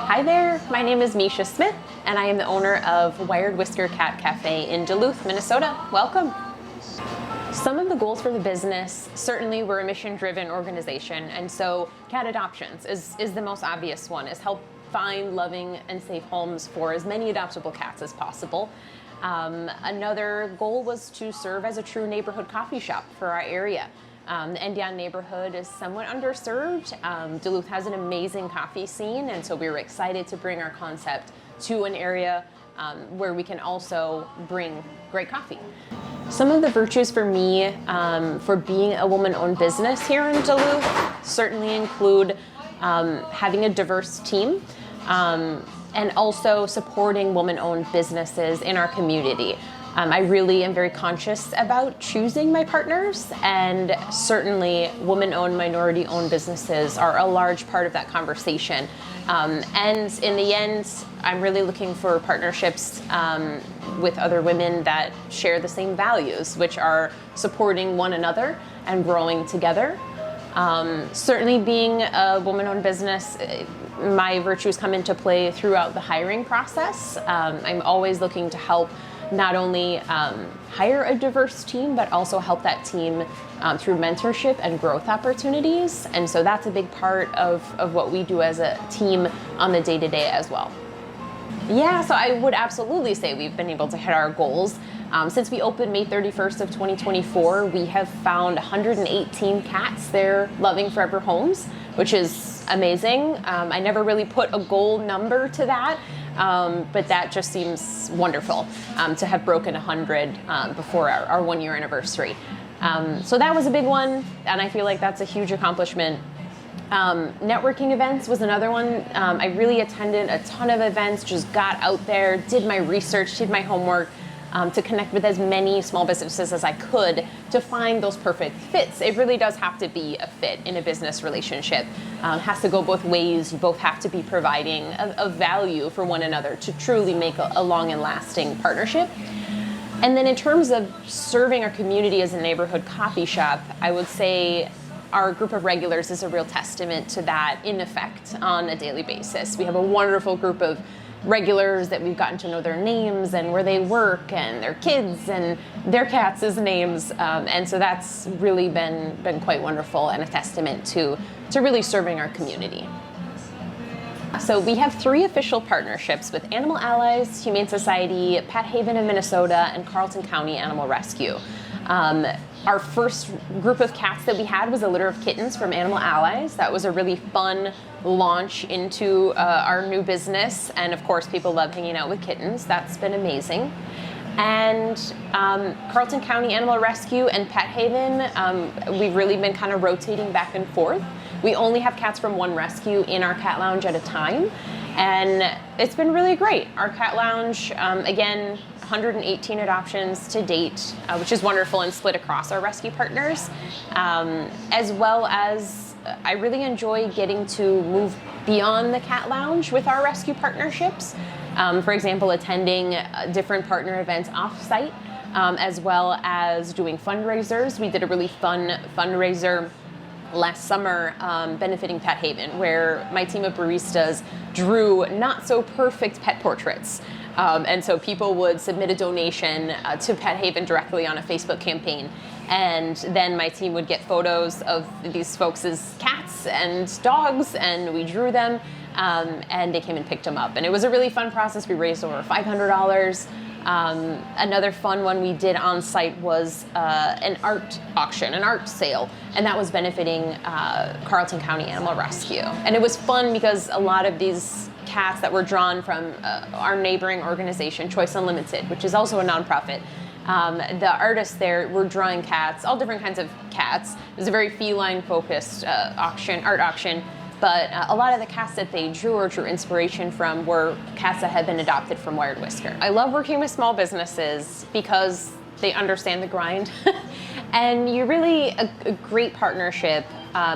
Hi there, my name is Misha Smith, and I am the owner of Whisker Cat Cafe in Duluth, Minnesota. Welcome. Some of the goals for the business, certainly we're a mission-driven organization, and so cat adoptions is the most obvious one, is help find loving and safe homes for as many adoptable cats as possible. Another goal was to serve as a true neighborhood coffee shop for our area. The Endion neighborhood is somewhat underserved. Duluth has an amazing coffee scene, and so we were excited to bring our concept to an area where we can also bring great coffee. Some of the virtues for me for being a woman-owned business here in Duluth certainly include having a diverse team and also supporting woman-owned businesses in our community. I really am very conscious about choosing my partners, and certainly woman-owned, minority-owned businesses are a large part of that conversation. And in the end, I'm really looking for partnerships with other women that share the same values, which are supporting one another and growing together. Certainly being a woman-owned business, my virtues come into play throughout the hiring process. I'm always looking to help not only hire a diverse team, but also help that team through mentorship and growth opportunities. And so that's a big part of what we do as a team on the day-to-day as well. Yeah, so I would absolutely say we've been able to hit our goals. Since we opened May 31st of 2024, we have found 118 cats there loving forever homes, which is amazing. I never really put a goal number to that. But that just seems wonderful to have broken 100 before our 1 year anniversary. So that was a big one, and I feel like that's a huge accomplishment. Networking events was another one. I really attended a ton of events, just got out there, did my research, did my homework to connect with as many small businesses as I could to find those perfect fits. It really does have to be a fit in a business relationship. It has to go both ways. You both have to be providing a value for one another to truly make a long and lasting partnership. And then in terms of serving our community as a neighborhood coffee shop, I would say our group of regulars is a real testament to that in effect on a daily basis. We have a wonderful group of regulars that we've gotten to know their names and where they work and their kids and their cats' names. And so that's really been quite wonderful and a testament to really serving our community. So we have 3 official partnerships with Animal Allies, Humane Society, Pet Haven of Minnesota, and Carleton County Animal Rescue. Our first group of cats that we had was a litter of kittens from Animal Allies. That was a really fun launch into our new business. And of course, people love hanging out with kittens. That's been amazing. And Carleton County Animal Rescue and Pet Haven, we've really been kind of rotating back and forth. We only have cats from one rescue in our cat lounge at a time. And it's been really great. Our cat lounge, again, 118 adoptions to date, which is wonderful and split across our rescue partners, as well as I really enjoy getting to move beyond the cat lounge with our rescue partnerships. For example, attending different partner events off-site, as well as doing fundraisers. We did a really fun fundraiser last summer benefiting Pet Haven, where my team of baristas drew not so perfect pet portraits. And so people would submit a donation to Pet Haven directly on a Facebook campaign. And then my team would get photos of these folks' cats and dogs, and we drew them, and they came and picked them up. And it was a really fun process. We raised over $500. Another fun one we did on site was an art auction, an art sale, and that was benefiting Carleton County Animal Rescue. And it was fun because a lot of these cats that were drawn from our neighboring organization, Choice Unlimited, which is also a nonprofit. The artists there were drawing cats, all different kinds of cats. It was a very feline-focused art auction. But a lot of the cats that they drew or drew inspiration from were cats that had been adopted from Whisker. I love working with small businesses because they understand the grind. And you really, a great partnership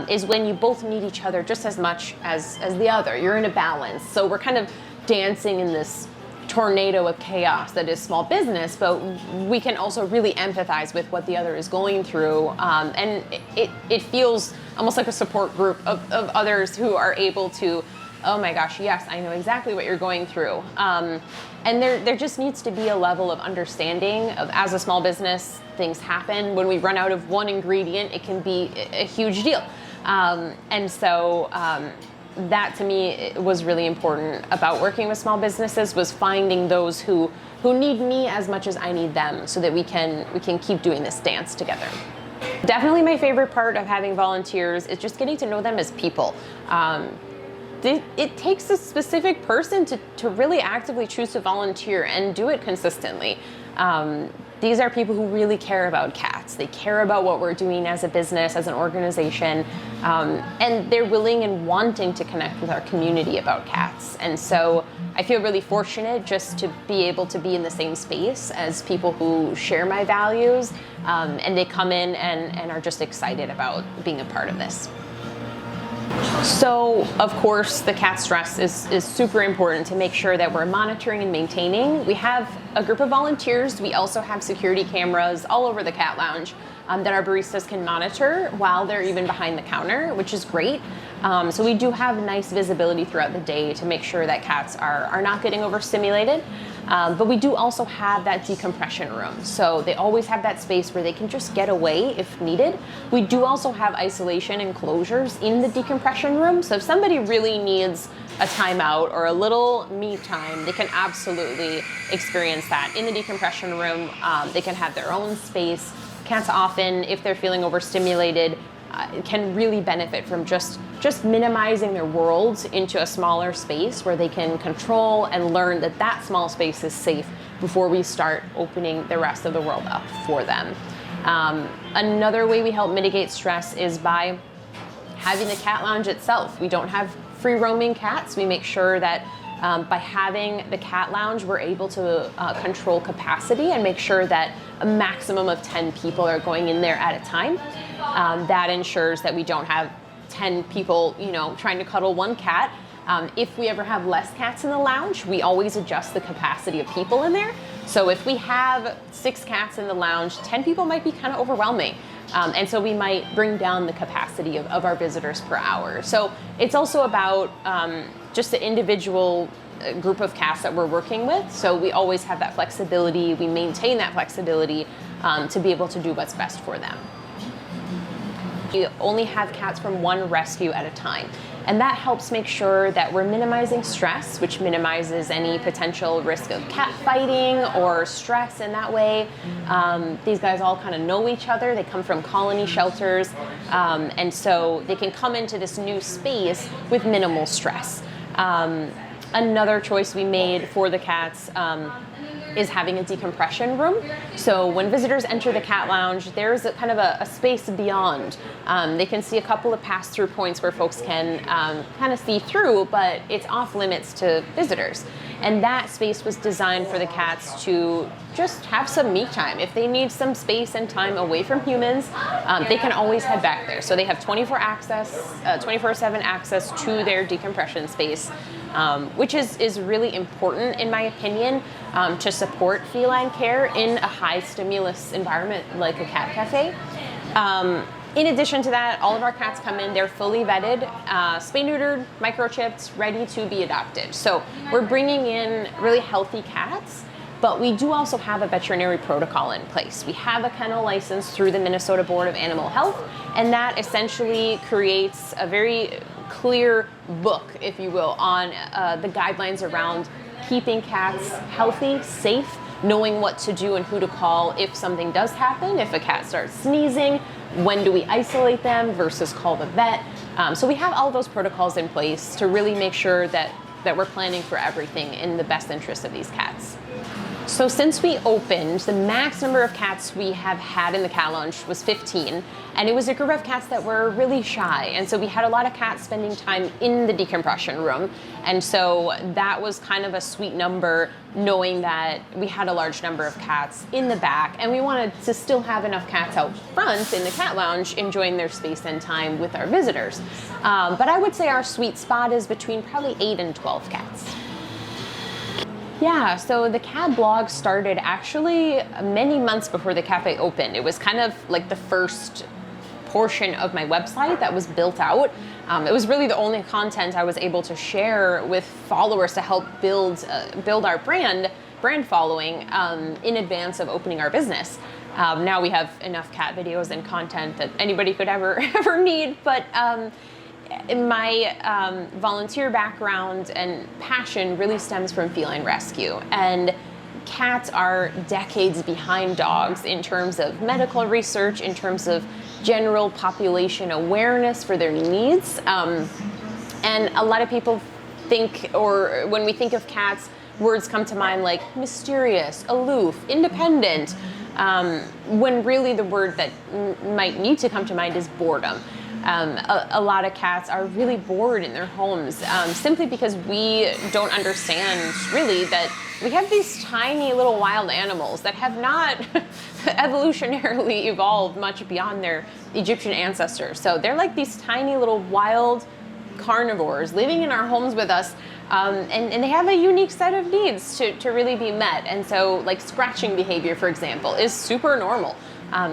is when you both need each other just as much as the other. You're in a balance. So we're kind of dancing in this tornado of chaos that is small business, but we can also really empathize with what the other is going through. And it feels almost like a support group of others who are able to oh my gosh, yes, I know exactly what you're going through. And there just needs to be a level of understanding of, as a small business, things happen. When we run out of one ingredient, it can be a huge deal. And so that to me was really important about working with small businesses, was finding those who need me as much as I need them, so that we can keep doing this dance together. Definitely my favorite part of having volunteers is just getting to know them as people. It takes a specific person to really actively choose to volunteer and do it consistently. These are people who really care about cats. They care about what we're doing as a business, as an organization, and they're willing and wanting to connect with our community about cats. And so I feel really fortunate just to be able to be in the same space as people who share my values, and they come in and are just excited about being a part of this. So, of course, the cat stress is super important to make sure that we're monitoring and maintaining. We have a group of volunteers. We also have security cameras all over the cat lounge that our baristas can monitor while they're even behind the counter, which is great. So we do have nice visibility throughout the day to make sure that cats are not getting overstimulated. But we do also have that decompression room. So they always have that space where they can just get away if needed. We do also have isolation enclosures in the decompression room. So if somebody really needs a timeout or a little me time, they can absolutely experience that in the decompression room. They can have their own space. Cats often, if they're feeling overstimulated, can really benefit from just minimizing their worlds into a smaller space where they can control and learn that that small space is safe before we start opening the rest of the world up for them. Another way we help mitigate stress is by having the cat lounge itself. We don't have free roaming cats. We make sure that by having the cat lounge, we're able to control capacity and make sure that a maximum of 10 people are going in there at a time. That ensures that we don't have 10 people, trying to cuddle one cat. If we ever have less cats in the lounge, we always adjust the capacity of people in there. So if we have 6 cats in the lounge, 10 people might be kind of overwhelming. And so we might bring down the capacity of our visitors per hour. So it's also about just the individual group of cats that we're working with. So we always have that flexibility. We maintain that flexibility to be able to do what's best for them. We only have cats from one rescue at a time. And that helps make sure that we're minimizing stress, which minimizes any potential risk of cat fighting or stress in that way. These guys all kind of know each other. They come from colony shelters. And so they can come into this new space with minimal stress. Another choice we made for the cats is having a decompression room. So when visitors enter the cat lounge, there's a kind of a space beyond. They can see a couple of pass-through points where folks can kind of see through, but it's off limits to visitors. And that space was designed for the cats to just have some me time. If they need some space and time away from humans, they can always head back there. So they have 24/7 access to their decompression space, which is really important, in my opinion, to support feline care in a high stimulus environment like a cat cafe. In addition to that, all of our cats come in, they're fully vetted, spay-neutered, microchipped, ready to be adopted. So we're bringing in really healthy cats, but we do also have a veterinary protocol in place. We have a kennel license through the Minnesota Board of Animal Health, and that essentially creates a very clear book, if you will, on the guidelines around keeping cats healthy, safe, knowing what to do and who to call if something does happen. If a cat starts sneezing, when do we isolate them versus call the vet? So we have all those protocols in place to really make sure that we're planning for everything in the best interest of these cats. So since we opened, the max number of cats we have had in the cat lounge was 15, and it was a group of cats that were really shy, and so we had a lot of cats spending time in the decompression room, and so that was kind of a sweet number, knowing that we had a large number of cats in the back, and we wanted to still have enough cats out front in the cat lounge enjoying their space and time with our visitors. But I would say our sweet spot is between probably 8 and 12 cats. Yeah, so the cat blog started actually many months before the cafe opened. It was kind of like the first portion of my website that was built out. It was really the only content I was able to share with followers to help build our brand following in advance of opening our business. Now we have enough cat videos and content that anybody could ever need, but my volunteer background and passion really stems from feline rescue, and cats are decades behind dogs in terms of medical research, in terms of general population awareness for their needs. And a lot of people think, or when we think of cats, words come to mind like mysterious, aloof, independent, when really the word that might need to come to mind is boredom. A lot of cats are really bored in their homes simply because we don't understand really that we have these tiny little wild animals that have not evolutionarily evolved much beyond their Egyptian ancestors. So they're like these tiny little wild carnivores living in our homes with us, and they have a unique set of needs to really be met. And so like scratching behavior, for example, is super normal.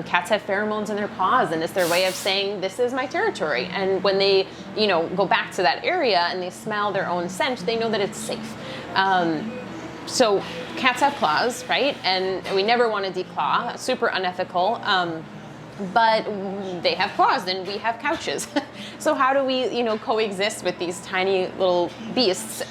Cats have pheromones in their paws, and it's their way of saying, this is my territory. And when they, go back to that area and they smell their own scent, they know that it's safe. So cats have claws, right? And we never want to declaw, super unethical. But they have claws and we have couches. So how do we, coexist with these tiny little beasts?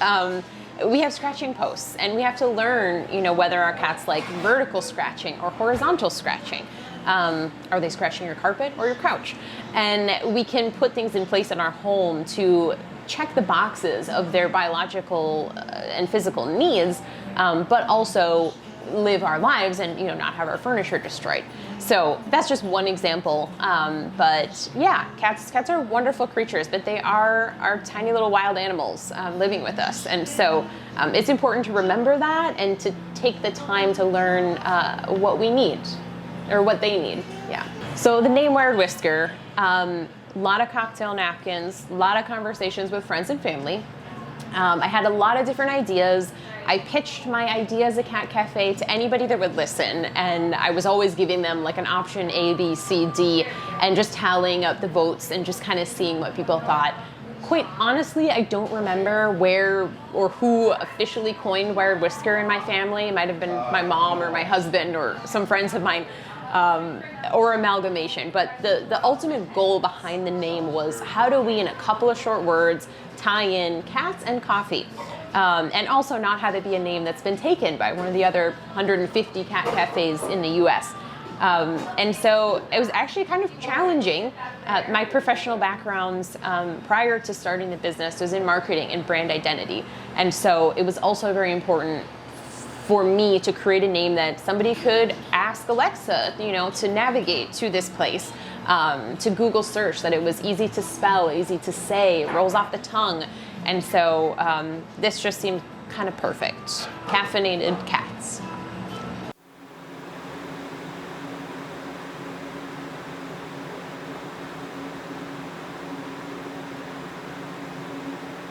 We have scratching posts, and we have to learn, whether our cats like vertical scratching or horizontal scratching. Are they scratching your carpet or your couch? And we can put things in place in our home to check the boxes of their biological and physical needs, but also live our lives and not have our furniture destroyed. So that's just one example. But yeah, cats are wonderful creatures, but they are tiny little wild animals living with us. And so it's important to remember that and to take the time to learn what we need or what they need. Yeah. So the name Wired Whisker, a lot of cocktail napkins, a lot of conversations with friends and family. I had a lot of different ideas. I pitched my idea as a cat cafe to anybody that would listen, and I was always giving them like an option A, B, C, D, and just tallying up the votes and just kind of seeing what people thought. Quite honestly, I don't remember where or who officially coined Wired Whisker in my family. It might have been my mom or my husband or some friends of mine, or amalgamation. But the ultimate goal behind the name was, how do we, in a couple of short words, tie in cats and coffee? And also not have it be a name that's been taken by one of the other 150 cat cafes in the US. And so it was actually kind of challenging. My professional backgrounds prior to starting the business was in marketing and brand identity. And so it was also very important for me to create a name that somebody could ask Alexa, to navigate to this place, to Google search, that it was easy to spell, easy to say, rolls off the tongue. And so this just seemed kind of perfect. Caffeinated cat.